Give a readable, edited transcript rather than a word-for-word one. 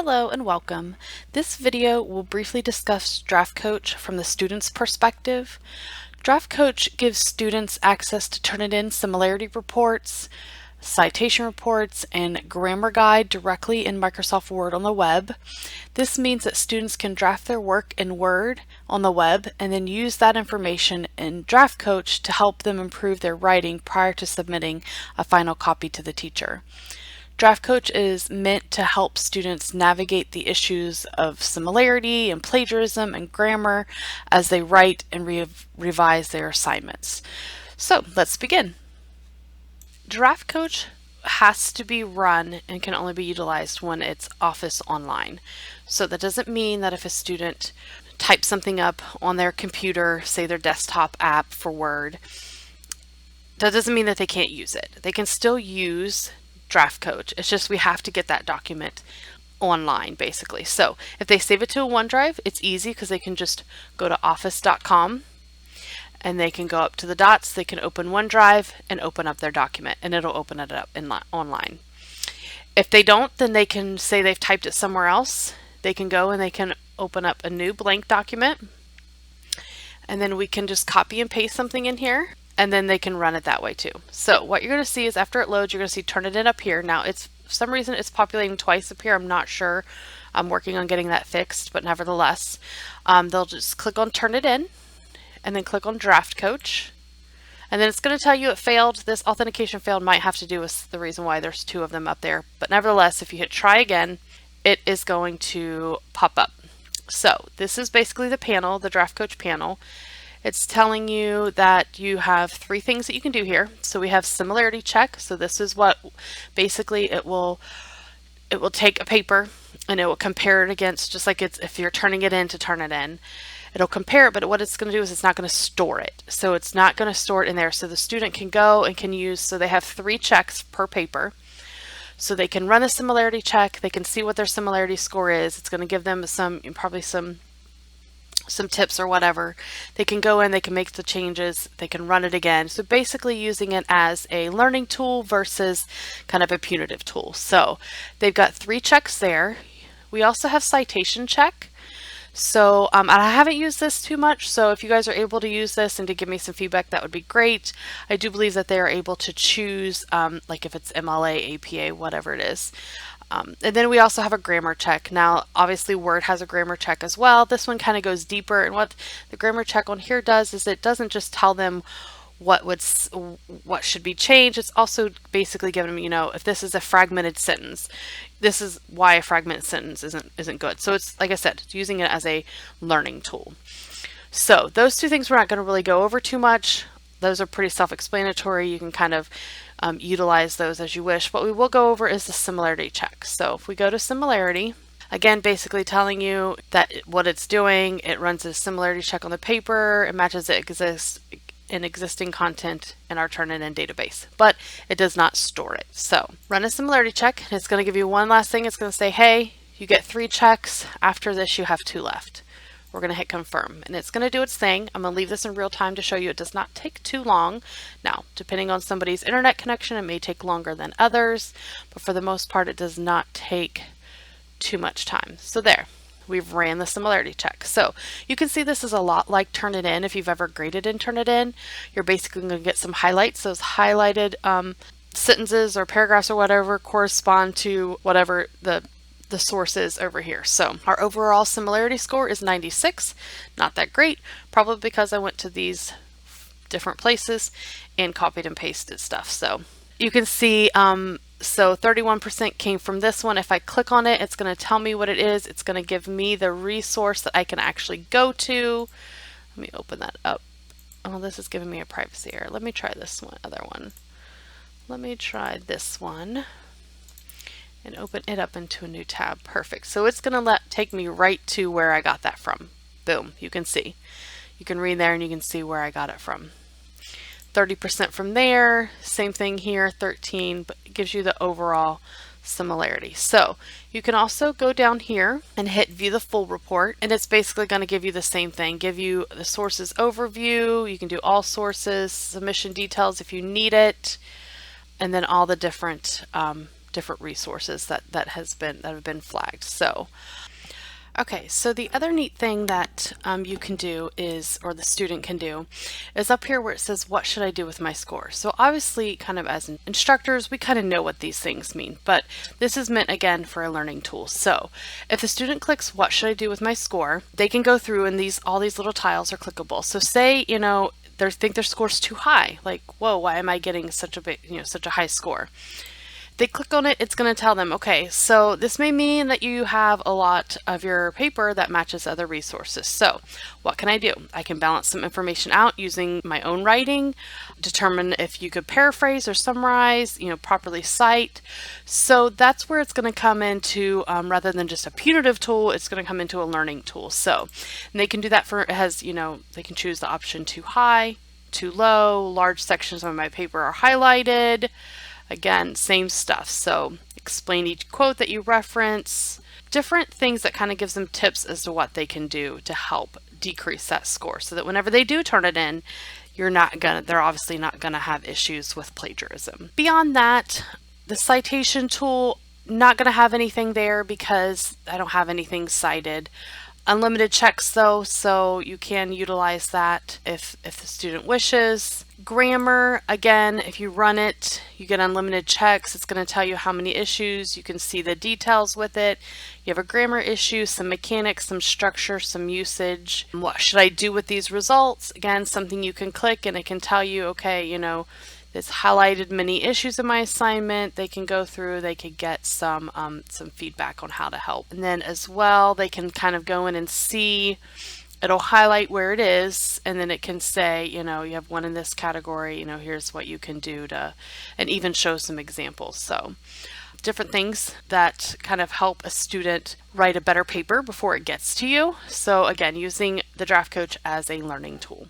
Hello and welcome. This video will briefly discuss Draft Coach from the student's perspective. Draft Coach gives students access to Turnitin similarity reports, citation reports, and grammar guide directly in Microsoft Word on the web. This means that students can draft their work in Word on the web and then use that information in Draft Coach to help them improve their writing prior to submitting a final copy to the teacher. Draft Coach is meant to help students navigate the issues of similarity and plagiarism and grammar as they write and revise their assignments. So let's begin. Draft Coach has to be run and can only be utilized when it's Office Online. So that doesn't mean that if a student types something up on their computer, say their desktop app for Word, that doesn't mean that they can't use it. They can still use Draft Coach. It's just we have to get that document online basically. So if they save it to a OneDrive, it's easy because they can just go to office.com and they can go up to the dots, they can open OneDrive and open up their document and it'll open it up online. If they don't, then they can say they've typed it somewhere else. They can go and they can open up a new blank document and then we can just copy and paste something in here. And then they can run it that way too. So what you're going to see is after it loads, you're going to see Turnitin up here. Now it's for some reason it's populating twice up here. I'm not sure. I'm working on getting that fixed, but nevertheless, they'll just click on Turnitin and then click on Draft Coach. And then it's going to tell you it failed. This authentication failed might have to do with the reason why there's two of them up there. But nevertheless, if you hit try again, it is going to pop up. So this is basically the panel, the Draft Coach panel. It's telling you that you have three things that you can do here. So we have similarity check. So this is what basically it will take a paper and it will compare it against, just like it's if you're turning it in to turn it in. It'll compare it, but what it's going to do is it's not going to store it. So it's not going to store it in there. So the student can go and can use, so they have 3 checks per paper. So they can run a similarity check. They can see what their similarity score is. It's going to give them probably some tips or whatever. They can go in, they can make the changes, they can run it again. So basically using it as a learning tool versus kind of a punitive tool. So they've got 3 checks there. We also have citation check. So I haven't used this too much, so if you guys are able to use this and to give me some feedback, that would be great. I do believe that they are able to choose, like if it's MLA, APA, whatever it is. And then we also have a grammar check. Now, obviously Word has a grammar check as well. This one kind of goes deeper, and what the grammar check on here does is it doesn't just tell them what should be changed. It's also basically giving them, you know, if this is a fragmented sentence, this is why a fragmented sentence isn't good. So it's, like I said, it's using it as a learning tool. So those 2 things we're not going to really go over too much. Those are pretty self-explanatory. You can kind of utilize those as you wish. What we will go over is the similarity check. So if we go to similarity, again, basically telling you that what it's doing, it runs a similarity check on the paper, it matches existing content in our Turnitin database, but it does not store it. So run a similarity check, and it's going to give you one last thing. It's going to say, hey, you get 3 checks. After this, you have 2 left. We're going to hit confirm, and it's going to do its thing. I'm going to leave this in real time to show you it does not take too long. Now, depending on somebody's internet connection, it may take longer than others, but for the most part, it does not take too much time. So there, we've ran the similarity check. So you can see this is a lot like Turnitin. If you've ever graded in Turnitin, you're basically going to get some highlights. Those highlighted sentences or paragraphs or whatever correspond to whatever the source is over here. So our overall similarity score is 96. Not that great, probably because I went to these different places and copied and pasted stuff. So you can see so 31% came from this one. If I click on it, it's going to tell me what it is. It's going to give me the resource that I can actually go to. Let me open that up. Oh, this is giving me a privacy error. Let me try this other one. Let me try this one and open it up into a new tab. Perfect. So it's going to take me right to where I got that from. Boom. You can see. You can read there and you can see where I got it from. 30% from there. Same thing here, 13, but it gives you the overall similarity. So you can also go down here and hit view the full report, and it's basically going to give you the same thing, give you the sources overview. You can do all sources, submission details if you need it, and then all the different different resources that have been flagged. So okay, so the other neat thing that you can do is, or the student can do, is up here where it says, what should I do with my score? So obviously, kind of as instructors, we kind of know what these things mean, but this is meant, again, for a learning tool. So if the student clicks, what should I do with my score? They can go through, and all these little tiles are clickable. So say, they think their score's too high, like, whoa, why am I getting such a high score? They click on it, it's going to tell them, okay, so this may mean that you have a lot of your paper that matches other resources. So what can I do? I can balance some information out using my own writing, determine if you could paraphrase or summarize, properly cite. So that's where it's going to come into, rather than just a punitive tool, it's going to come into a learning tool. So and they can do that they can choose the option too high, too low, large sections of my paper are highlighted. Again, same stuff. So explain each quote that you reference, different things that kind of gives them tips as to what they can do to help decrease that score so that whenever they do turn it in, they're obviously not gonna have issues with plagiarism. Beyond that, the citation tool, not gonna have anything there because I don't have anything cited. Unlimited checks though, so you can utilize that if the student wishes. Grammar, again, if you run it, you get unlimited checks. It's going to tell you how many issues. You can see the details with it. You have a grammar issue, some mechanics, some structure, some usage. What should I do with these results? Again, something you can click and it can tell you, okay, it's highlighted many issues in my assignment. They can go through, they could get some feedback on how to help. And then as well, they can kind of go in and see, it'll highlight where it is, and then it can say, you have one in this category, here's what you can do and even show some examples. So different things that kind of help a student write a better paper before it gets to you. So again, using the Draft Coach as a learning tool.